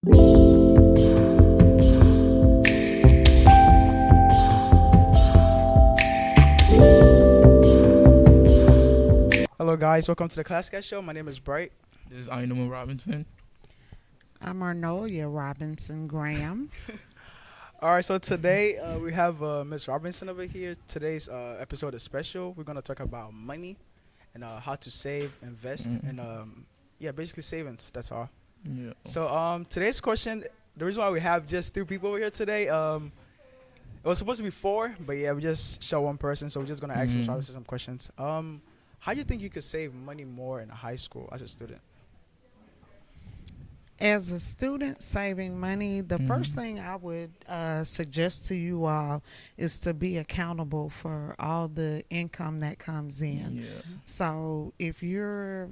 Hello, guys. Welcome to the Class Guy Show. My name is Bright. This is Arnolia Robinson. I'm Arnolia Robinson Graham. All right, so today we have Miss Robinson over here. Today's episode is special. We're gonna talk about money and how to save, invest, and yeah, basically savings. That's all. Yeah. So today's question. The reason why we have just two people over here today. It was supposed to be four, but yeah, we just show one person. So we're just gonna ask Miss Robinson some questions. How do you think you could save money more in high school as a student? As a student saving money, the first thing I would suggest to you all is to be accountable for all the income that comes in. Yeah. So if you're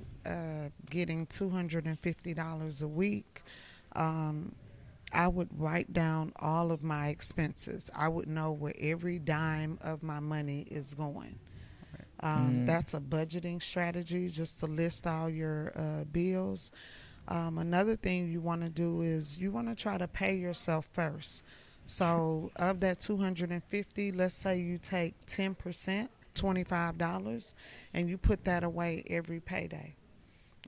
getting $250 a week, I would write down all of my expenses. I would know where every dime of my money is going. That's a budgeting strategy, just to list all your bills. Another thing you want to do is you want to try to pay yourself first. So of that 250, let's say you take 10%, $25, and you put that away every payday.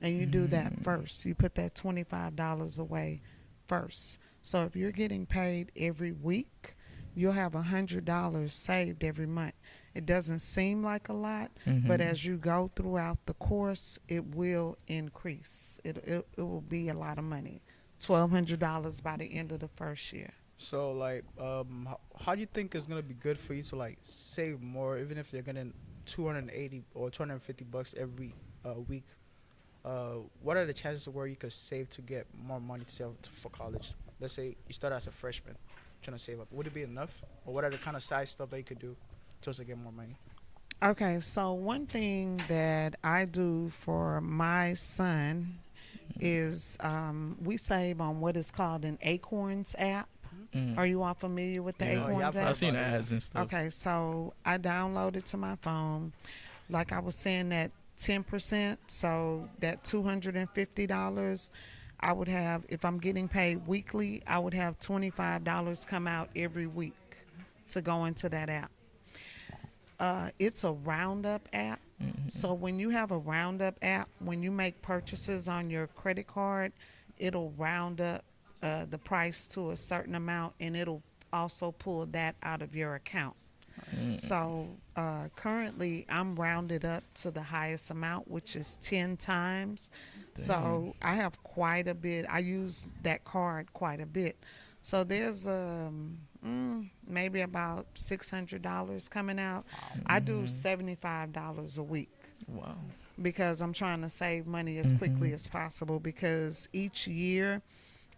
And you do that first. You put that $25 away first. So if you're getting paid every week, you'll have $100 saved every month. It doesn't seem like a lot, but as you go throughout the course, it will increase. It will be a lot of money. $1,200 by the end of the first year. So like, how do you think it's gonna be good for you to like save more, even if you're getting 280 or 250 bucks every week? What are the chances where you could save to get more money to save for college? Let's say you start as a freshman, trying to save up. Would it be enough, or what are the kind of side stuff that you could do to get more money? Okay, so one thing that I do for my son is we save on what is called an Acorns app. Are you all familiar with the Acorns app? I've seen ads and stuff. Okay, so I download it to my phone. Like I was saying, that 10%, so that $250, I would have, if I'm getting paid weekly, I would have $25 come out every week to go into that app. It's a roundup app. So when you have a roundup app, when you make purchases on your credit card, it'll round up the price to a certain amount, and it'll also pull that out of your account. So currently I'm rounded up to the highest amount, which is 10 times. So I have quite a bit. I use that card quite a bit. So there's maybe about $600 coming out. I do $75 a week. Wow. Because I'm trying to save money as quickly as possible, because each year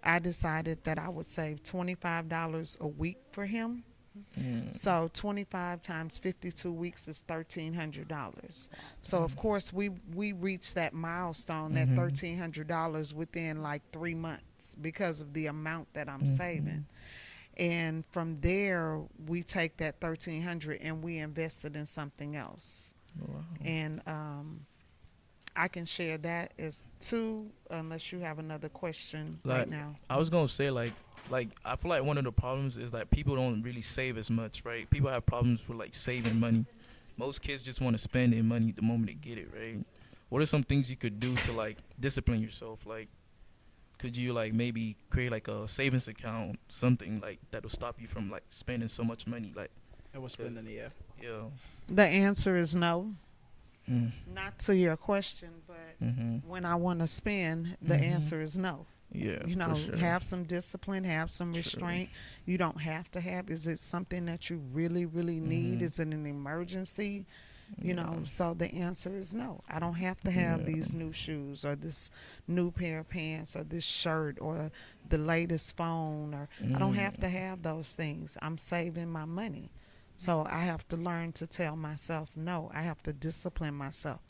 I decided that I would save $25 a week for him. So 25 times 52 weeks is $1,300. So of course we reached that milestone, that $1,300 within like 3 months because of the amount that I'm saving. And from there we take that $1,300 and we invest it in something else. Wow. And I can share that as two, unless you have another question right now. I was gonna say like I feel like one of the problems is that people don't really save as much, right? People have problems with like saving money. Most kids just want to spend their money the moment they get it, right? What are some things you could do to like discipline yourself? Like, could you like maybe create like a savings account, something like that'll stop you from like spending so much money? Like, It was spending the yeah. The answer is no. Not to your question, but when I want to spend, the answer is no. Yeah, You know, for sure. have some discipline, have some restraint. You don't have to have. Is it something that you really, really need? Is it an emergency? You know, so the answer is no. I don't have to have these new shoes or this new pair of pants or this shirt or the latest phone, or I don't have to have those things. I'm saving my money. So I have to learn to tell myself no. I have to discipline myself.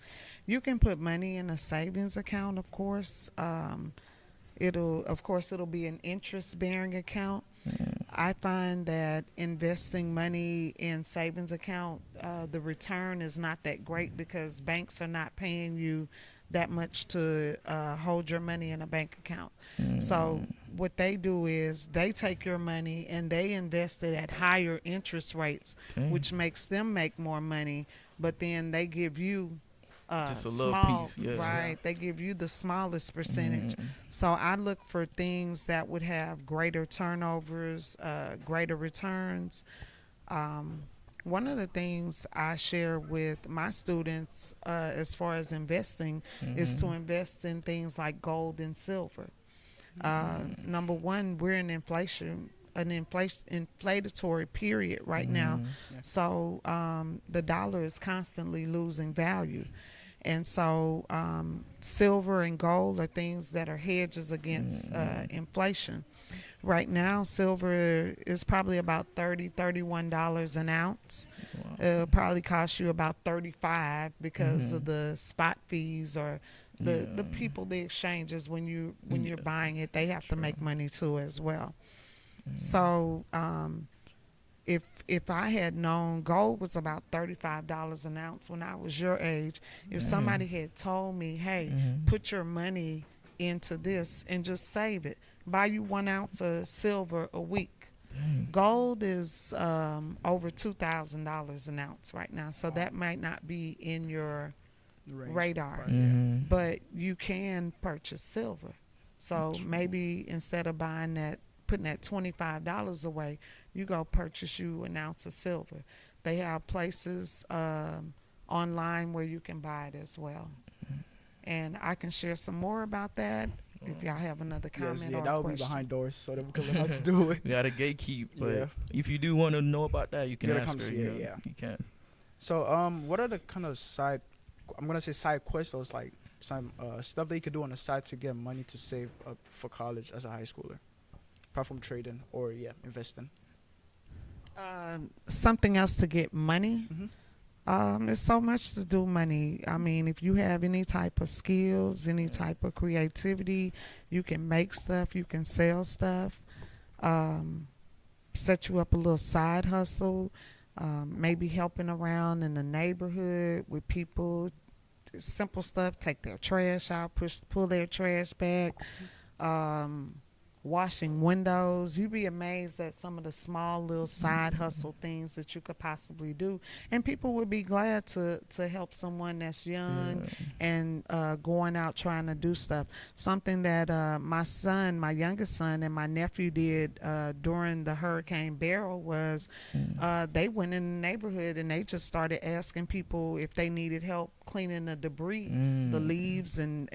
You can put money in a savings account, of course. It'll be an interest-bearing account. I find that investing money in savings account, the return is not that great because banks are not paying you that much to hold your money in a bank account. So what they do is they take your money and they invest it at higher interest rates, Dang. which makes them make more money. But then they give you Just a little small, piece, yeah. right? They give you the smallest percentage. Mm. So I look for things that would have greater turnovers, greater returns. One of the things I share with my students as far as investing is to invest in things like gold and silver. Number one, we're in inflationary period right now. Yeah. So the dollar is constantly losing value. And so silver and gold are things that are hedges against inflation. Right now, silver is probably about $31 an ounce. Wow. It'll probably cost you about 35 because of the spot fees or the people, the exchanges when you're buying it, they have to make money too as well. So if I had known gold was about $35 an ounce when I was your age, if somebody had told me, hey, put your money into this and just save it, buy you 1 ounce of silver a week. Dang. Gold is over $2,000 an ounce right now, so that might not be in your radar, but you can purchase silver. So maybe instead of buying that, putting that $25 away, you go purchase you an ounce of silver. They have places online where you can buy it as well. And I can share some more about that if y'all have another comment Yes, or that will question. be behind doors so that we can learn how to do it. You got to gatekeep, but Yeah. if you do want to know about that, you can gotta ask come her. see You it, know, yeah. you can. So, what are the kind of I'm gonna say side quests, or it's like some stuff that you could do on the side to get money to save up for college as a high schooler, apart from trading or investing. Something else to get money. Mhm. There's so much to do money. I mean, if you have any type of skills, any type of creativity, you can make stuff, you can sell stuff, set you up a little side hustle, maybe helping around in the neighborhood with people, simple stuff, take their trash out, pull their trash back, washing windows. You'd be amazed at some of the small little side hustle things that you could possibly do, and people would be glad to help someone that's young and going out trying to do stuff. Something that my youngest son and my nephew did during the Hurricane Beryl was they went in the neighborhood and they just started asking people if they needed help cleaning the debris, the leaves and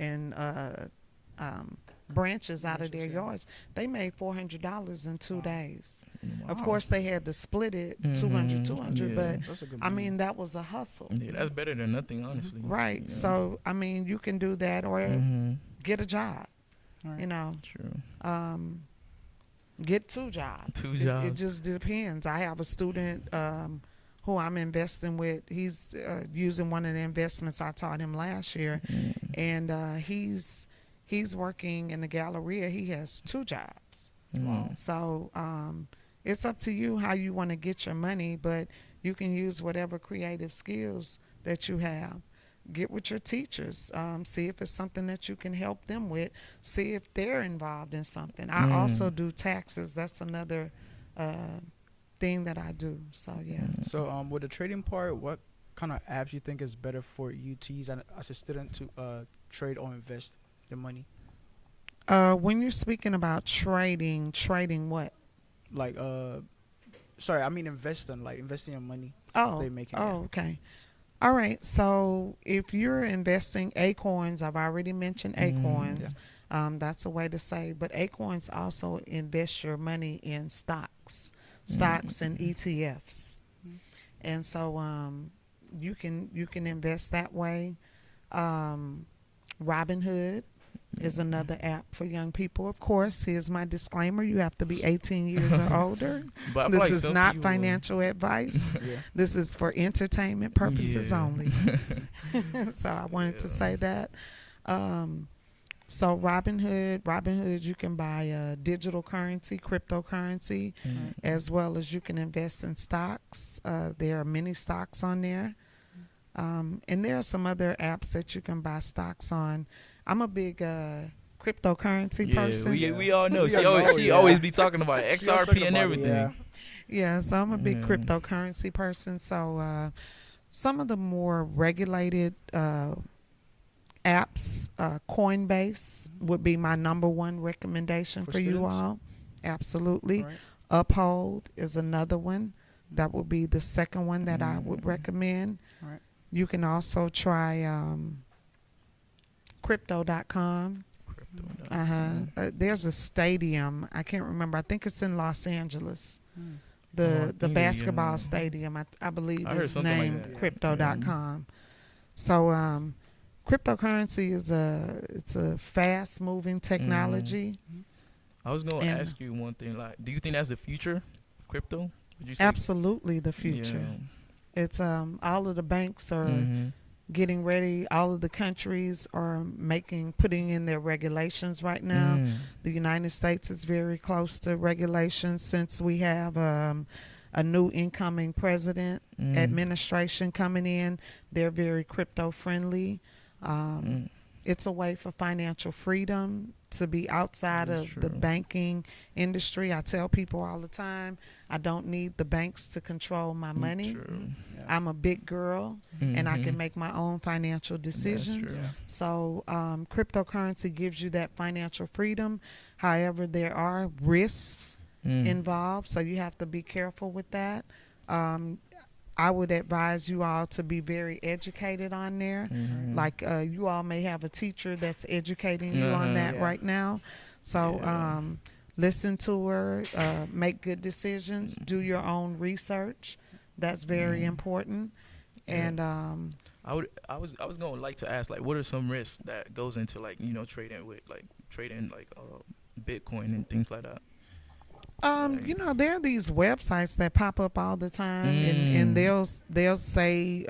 branches out of their yards. They made $400 in 2 days. Wow. Of course, they had to split it 200, but That's a good I money. mean, that was a hustle. Yeah, that's better than nothing, honestly. Right. Yeah. So, I mean, you can do that or get a job, Alright. you know, True. get 2 jobs. Two It jobs. just depends. I have a student who I'm investing with. He's using one of the investments I taught him last year, and he's working in the Galleria. He has 2 jobs. Wow. So it's up to you how you want to get your money, but you can use whatever creative skills that you have. Get with your teachers. See if it's something that you can help them with. See if they're involved in something. I also do taxes. That's another thing that I do. So, yeah. So, with the trading part, what kind of apps you think is better for you to use as a student to trade or invest your money? When you're speaking about trading what? Like, sorry, I mean investing, like investing your money. Oh, They make it, oh, okay. All right. So if you're investing Acorns, I've already mentioned Acorns. That's a way to save. But Acorns also invest your money in stocks and ETFs, and so you can invest that way. Robinhood is another app for young people. Of course, here's my disclaimer: you have to be 18 years or older. But I feel This like is some not people- financial advice. Yeah. This is for entertainment purposes Yeah. only. So I wanted to say that. So Robinhood, you can buy digital currency, cryptocurrency, as well as you can invest in stocks. There are many stocks on there. And there are some other apps that you can buy stocks on. I'm a big cryptocurrency Yeah, person. we all know. We She all always know, she yeah. always be talking about She always talking XRP and about it, everything. yeah. Yeah, so I'm a big Yeah. cryptocurrency person. So some of the more regulated apps, Coinbase would be my number one recommendation For for you students? all. Absolutely. Right. Uphold is another one. That would be the second one that I would recommend. Right. You can also try crypto.com. There's a stadium. I can't remember. I think it's in Los Angeles. Hmm. The Yeah, basketball yeah. stadium. I believe I heard is something like named that. crypto.com. So cryptocurrency is a fast moving technology. I was gonna And- ask you one thing. Like, do you think that's the future, crypto? Would you say? Absolutely the future. It's all of the banks are Mhm. getting ready. All of the countries are putting in their regulations right now. Mm. The United States is very close to regulations since we have a new incoming president Mm. administration coming in. They're very crypto friendly. Mm. It's a way for financial freedom to be outside That's of the true. banking industry. I tell people all the time, I don't need the banks to control my money. True. Yeah. I'm a big girl and I can Mhm. make my own financial decisions. true. Yeah. So cryptocurrency gives you that financial freedom. However, there are risks Mm. involved, so you have to be careful with that. I would advise you all to be very educated on there. Mhm. Like you all may have a teacher that's educating you on Uh-huh. that Yeah. right now. So Yeah. listen to her, make good decisions, do your own research. That's very important. Yeah. And I was gonna like to ask, like, what are some risks that goes into, like, trading Bitcoin and things like that. there are these websites that pop up all the time, and they'll say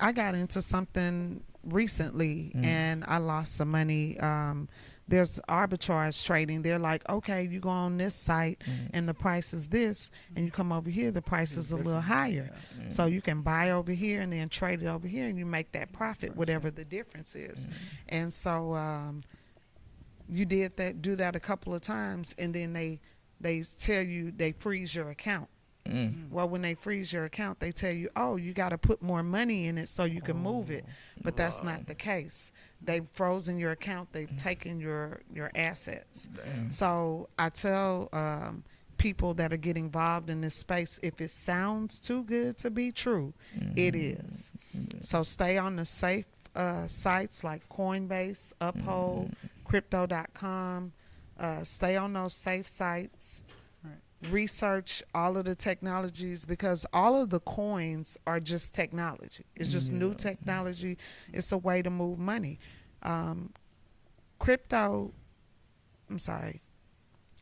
I got into something recently and I lost some money. There's arbitrage trading. They're like, okay, you go on this site and the price is this, and you come over here, the price is a little higher. So you can buy over here and then trade it over here, and you make that profit, whatever the difference is. And so you do that a couple of times, and then they tell you they freeze your account. Well, when they freeze your account, they tell you, oh, you got to put more money in it so you can move it. But that's not the case. They've frozen your account. They've taken your assets. Damn. So I tell people that are getting involved in this space, if it sounds too good to be true, it is. So stay on the safe sites like Coinbase, Uphold, Crypto.com. Stay on those safe sites. Research all of the technologies, because all of the coins are just technology. It's just new technology. It's a way to move money.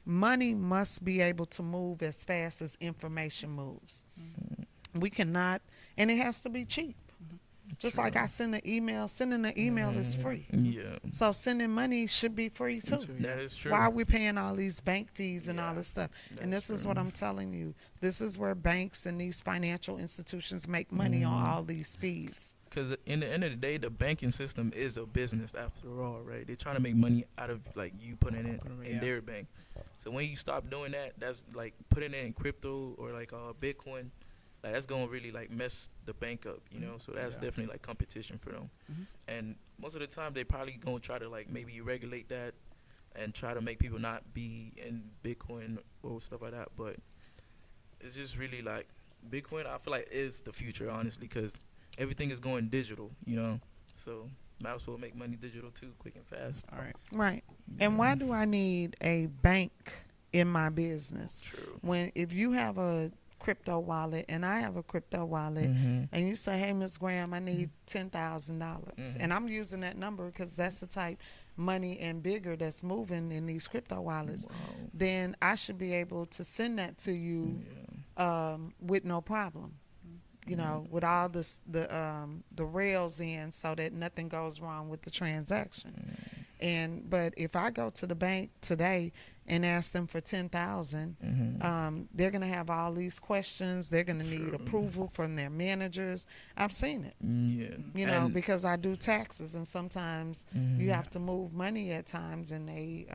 Money must be able to move as fast as information moves. We cannot, and it has to be cheap. Just like I send an email, sending an email is free. Yeah. So sending money should be free too. That is true. Why are we paying all these bank fees and all Yeah, this stuff? And that's this is true. what I'm telling you. This is where banks and these financial institutions make money on all these fees. Because in the end of the day, the banking system is a business after all, right? They're trying to make money out of, like, you putting it in Yeah. their bank. So when you stop doing that, that's like putting it in crypto or like Bitcoin. Like, that's gonna really, like, mess the bank up, So that's definitely, like, competition for them. And most of the time, they probably gonna try to, like, maybe regulate that and try to make people not be in Bitcoin or stuff like that. But it's just really, like, Bitcoin, I feel like, is the future, honestly, because everything is going digital, So might as well make money digital too, quick and fast. All right. Right. And why do I need a bank in my business? True. If you have a crypto wallet and I have a crypto wallet, and you say, hey, Ms. Graham, I need $10,000, and I'm using that number because that's the type money and bigger that's moving in these crypto wallets, then I should be able to send that to you with no problem. With all the rails in, so that nothing goes wrong with the transaction. But if I go to the bank today and ask them for 10,000, they're gonna have all these questions. They're gonna need approval from their managers. I've seen it. Yeah. You know, because I do taxes, and sometimes you have to move money at times, and they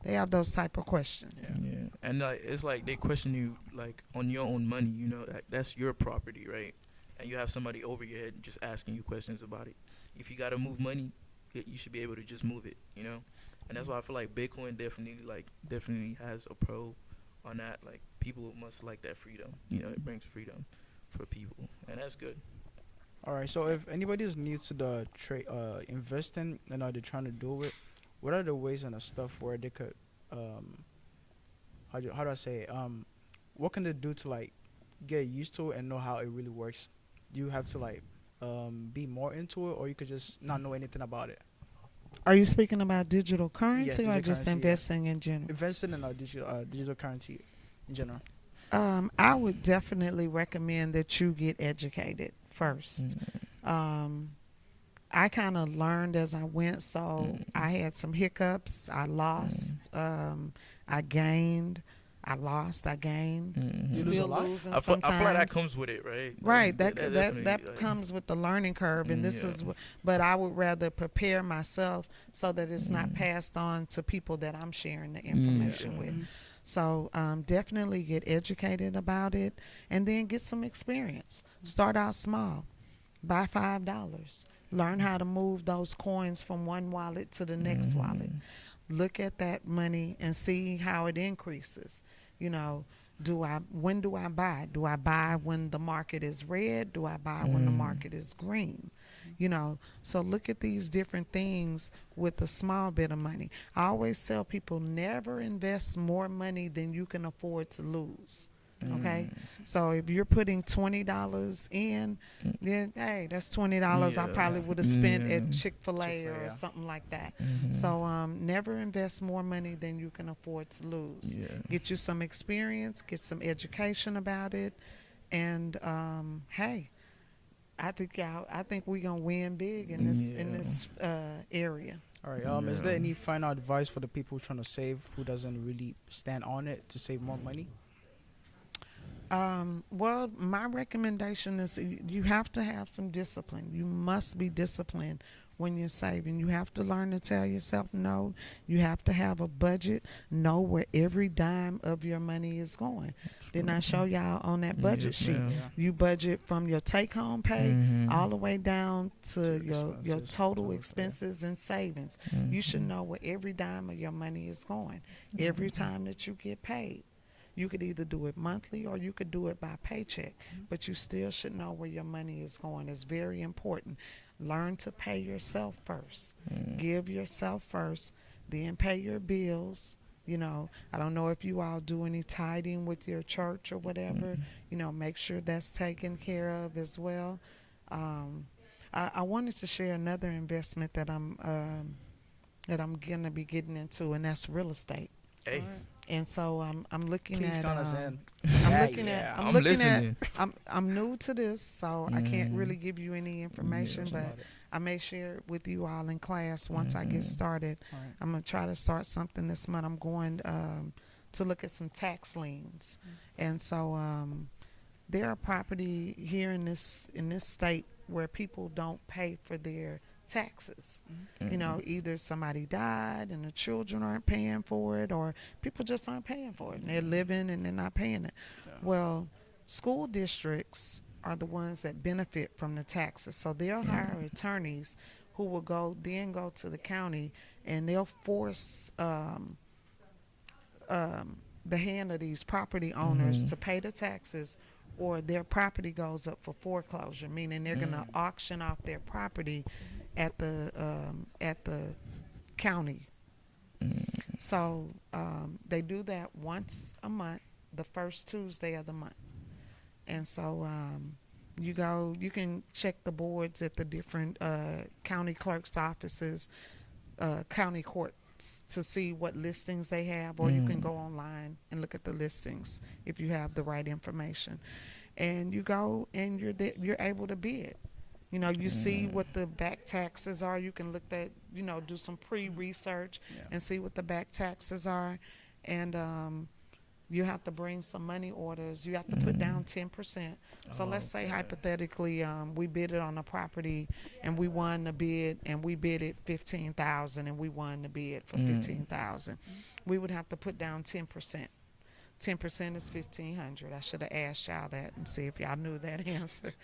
have those type of questions. Yeah. And like it's like they question you like on your own money. You know, like that's your property, right? And you have somebody over your head just asking you questions about it. If you gotta move money, you should be able to just move it. You know, and that's why I feel like Bitcoin definitely has a pro on that. Like people must like that freedom. You know, it brings freedom for people, and that's good. All right. So if anybody is new to the trade, investing, and they're trying to do it, what are the ways and the stuff where they could, how do I say it? What can they do to like get used to it and know how it really works? Do you have to like be more into it, or you could just not know anything about it? Are you speaking about digital currency Yeah, or digital just currency, yeah. investing in general? Investing in a digital currency in general. I would definitely recommend that you get educated first. I kind of learned as I went, so I had some hiccups. I lost, I gained, I lost, I gained. You lose a Still lot? losing I feel like that sometimes. comes with it, right? Right, Like, that definitely, like, comes with the learning curve, and this yeah. is. But I would rather prepare myself so that it's not passed on to people that I'm sharing the information with. So definitely get educated about it, and then get some experience. Start out small, buy $5. Learn how to move those coins from one wallet to the next wallet. Look at that money and see how it increases. You know, when do I buy? Do I buy when the market is red? Do I buy when the market is green? You know, so look at these different things with a small bit of money. I always tell people never invest more money than you can afford to lose. Okay, so if you're putting $20 in, then hey, that's $20 I probably would have spent at Chick-fil-A or yeah. something like that. So never invest more money than you can afford to lose. Yeah. Get you some experience, get some education about it, and hey, I think we're gonna win big in this area. All right. Is there any final advice for the people trying to save who doesn't really stand on it to save more money? Well, my recommendation is you have to have some discipline. You must be disciplined when you're saving. You have to learn to tell yourself no. You have to have a budget. Know where every dime of your money is going. Didn't I show y'all on that budget sheet? Yeah. You budget from your take-home pay all the way down to your total expenses and savings. You should know where every dime of your money is going every time that you get paid. You could either do it monthly or you could do it by paycheck, but you still should know where your money is going. It's very important. Learn to pay yourself first. Give yourself first, then pay your bills. You know, I don't know if you all do any tithing with your church or whatever. You know, make sure that's taken care of as well. I wanted to share another investment that I'm gonna be getting into, and that's real estate. Hey. And so I'm looking Please at count us in. I'm new to this, so I can't really give you any information, but I may share it with you all in class once I get started. All right. I'm gonna try to start something this month. I'm going to look at some tax liens, and so there are property here in this state where people don't pay for their taxes. You know, either somebody died and the children aren't paying for it, or people just aren't paying for it and they're living and they're not paying it. Well, school districts are the ones that benefit from the taxes, so they'll hire attorneys who will go to the county and they'll force the hand of these property owners to pay the taxes, or their property goes up for foreclosure, meaning they're going to auction off their property at the county. So they do that once a month, the first Tuesday of the month. And so you can check the boards at the different county clerk's offices, county courts, to see what listings they have, or you can go online and look at the listings if you have the right information. And you go and you're able to bid. You know, you see what the back taxes are. You can look at, you know, do some pre-research Yeah. and see what the back taxes are. And you have to bring some money orders. You have to put down 10%. So let's say hypothetically, we bid it on a property and we won the bid, and we bid it 15,000 and we won the bid for 15,000. We would have to put down 10%. 10% is 1,500. I should have asked y'all that and see if y'all knew that answer.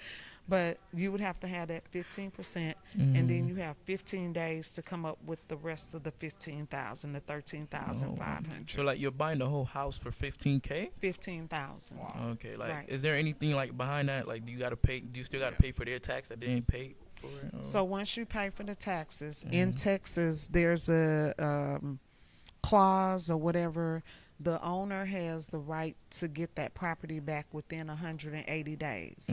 But you would have to have that 15%, and then you have 15 days to come up with the rest of the 15,000, the 13,500. So like you're buying the whole house for 15K? 15,000. Wow. Okay, like Right. is there anything like behind that? Like do you gotta pay? Do you still gotta pay for their tax that they didn't pay for it? Or- So once you pay for the taxes in Texas, there's a clause or whatever. The owner has the right to get that property back within 180 days.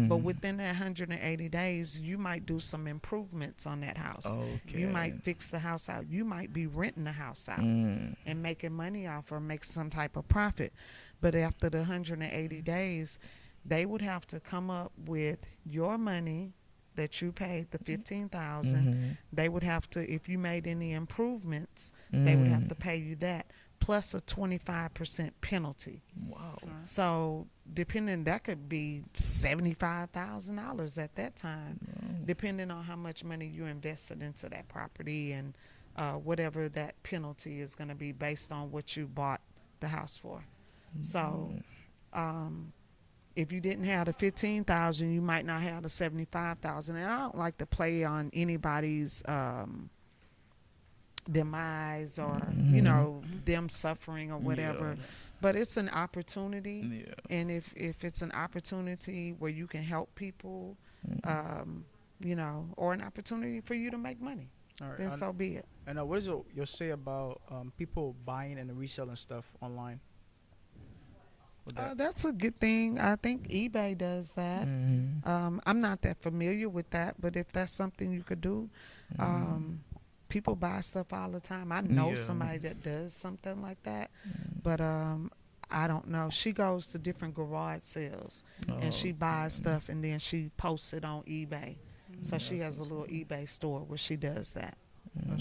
But within that 180 days, you might do some improvements on that house. Okay. You might fix the house out. You might be renting the house out and making money off or make some type of profit. But after the 180 days, they would have to come up with your money that you paid, the 15,000. They would have to, if you made any improvements, they would have to pay you that, plus a 25% penalty. Wow. So depending, that could be $75,000 at that time, depending on how much money you invested into that property and whatever that penalty is going to be based on what you bought the house for. So if you didn't have the 15,000, you might not have the 75,000. And I don't like to play on anybody's demise or you know, them suffering or whatever. But it's an opportunity, and if it's an opportunity where you can help people, you know, or an opportunity for you to make money, All right. then so be it. And what is your say about people buying and reselling stuff online? With that? That's a good thing. I think eBay does that. I'm not that familiar with that, but if that's something you could do, people buy stuff all the time. I know somebody that does something like that, but I don't know. She goes to different garage sales and she buys stuff and then she posts it on eBay. So she has a little eBay store where she does that.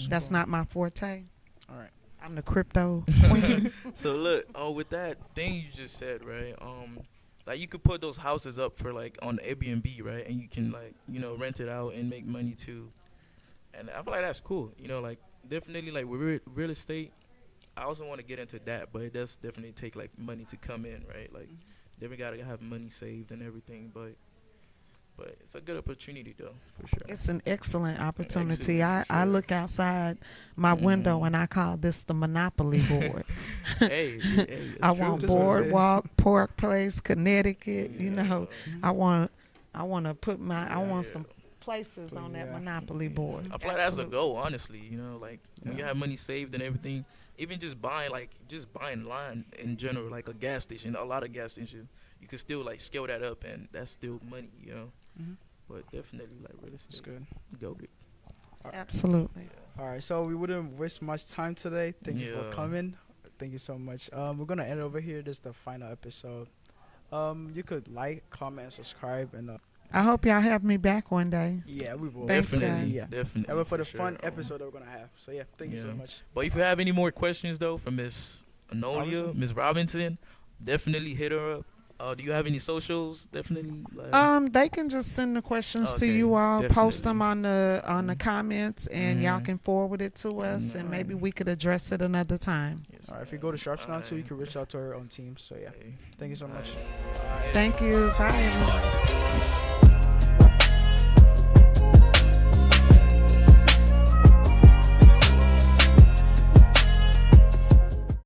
That's cool. not my forte. All right. I'm the crypto queen. So look, with that thing you just said, right? Like you could put those houses up for like on Airbnb, right? And you can like, you know, rent it out and make money too. And I feel like that's cool, you know, like definitely like with real estate, I also want to get into that, but it does definitely take like money to come in, right? Like definitely gotta have money saved and everything, but it's a good opportunity though, for sure. It's an excellent opportunity. Excellent, for I sure. look outside my window and I call this the Monopoly board. hey, I that's want That's what it is. Boardwalk, Park Place, Connecticut. You know, I want to put I want some places on that Yeah. Monopoly board. I feel like that's a Absolutely. goal, honestly. You know, like when you have money saved and everything, even just buying line in general, like a gas station, a lot of gas stations, you can still like scale that up, and that's still money, you know. But definitely like real estate. That's good. Go get. Absolutely. All right. So we wouldn't waste much time today. Thank you for Yeah. coming. Thank you so much. We're gonna end over here. This is the final episode. You could like, comment, and subscribe, and I hope y'all have me back one day. yeah, we will. Thanks, Definitely, guys. Yeah. definitely. That was for the sure. fun episode that we're gonna have. So yeah, thank you so Yeah. much. But if you have any more questions though from Miss Arnolia, Robinson? Miss Robinson, definitely hit her up. Do you have any socials? Definitely. Like, They can just send the questions to Okay, you all, post definitely. them on the comments, and y'all can forward it to us, and maybe we could address it another time. yes, All right. If you go to Sharpstown too, you Alright. can reach out to her own team. So yeah, Okay. thank you so much. Thank you. Bye, everyone.